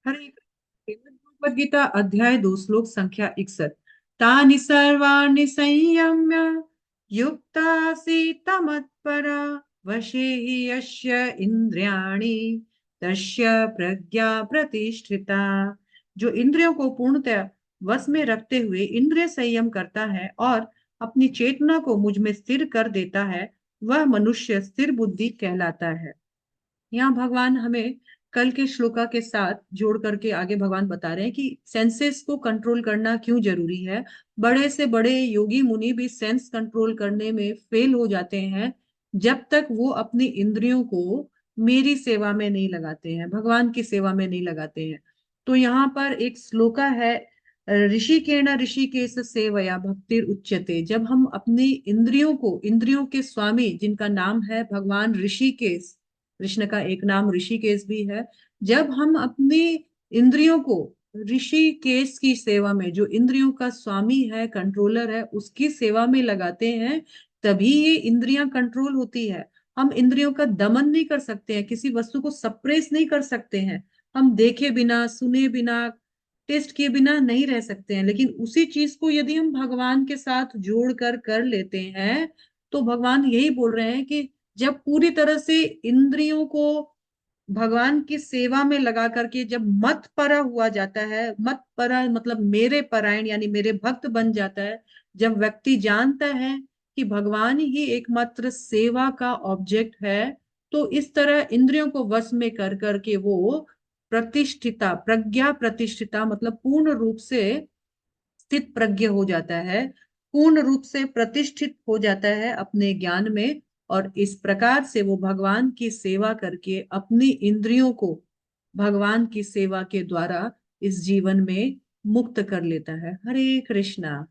हरे भगवद गीता अध्याय 2 श्लोक संख्या 61। तानि सर्वाणि संयम्य युक्तासीत मत्परा वशे हि यस्य इंद्रियाणि तस्य प्रज्ञा प्रतिष्ठिता। जो इंद्रियों को पूर्णतः वश में रखते हुए इंद्रिय संयम करता है और अपनी चेतना को मुझ में स्थिर कर देता है, वह मनुष्य स्थिर बुद्धि कहलाता है। यहाँ भगवान हमें कल के श्लोका के साथ जोड़ करके आगे भगवान बता रहे हैं कि सेंसेस को कंट्रोल करना क्यों जरूरी है। बड़े से बड़े योगी मुनि भी सेंस कंट्रोल करने में फेल हो जाते हैं जब तक वो अपनी इंद्रियों को मेरी सेवा में नहीं लगाते हैं, भगवान की सेवा में नहीं लगाते हैं। तो यहाँ पर एक श्लोका है, ऋषिकेण ऋषिकेश सेवया भक्तिर उच्यते। जब हम अपनी इंद्रियों को, इंद्रियों के स्वामी जिनका नाम है भगवान ऋषिकेश, कृष्ण का एक नाम ऋषिकेश भी है, जब हम अपनी इंद्रियों को ऋषिकेश की सेवा में, जो इंद्रियों का स्वामी है, कंट्रोलर है, उसकी सेवा में लगाते हैं, तभी ये इंद्रियां कंट्रोल होती है। हम इंद्रियों का दमन नहीं कर सकते हैं, किसी वस्तु को सप्रेस नहीं कर सकते हैं। हम देखे बिना, सुने बिना, टेस्ट किए बिना नहीं रह सकते हैं। लेकिन उसी चीज को यदि हम भगवान के साथ जोड़ कर कर लेते हैं, तो भगवान यही बोल रहे हैं कि जब पूरी तरह से इंद्रियों को भगवान की सेवा में लगा करके जब मत परा हुआ जाता है, मत परा मतलब मेरे परायण यानी मेरे भक्त बन जाता है, जब व्यक्ति जानता है कि भगवान ही एकमात्र सेवा का ऑब्जेक्ट है, तो इस तरह इंद्रियों को वश में कर करके वो प्रतिष्ठिता, प्रज्ञा प्रतिष्ठिता मतलब पूर्ण रूप से स्थित प्रज्ञ हो जाता है, पूर्ण रूप से प्रतिष्ठित हो जाता है अपने ज्ञान में। और इस प्रकार से वो भगवान की सेवा करके अपनी इंद्रियों को भगवान की सेवा के द्वारा इस जीवन में मुक्त कर लेता है। हरे कृष्णा।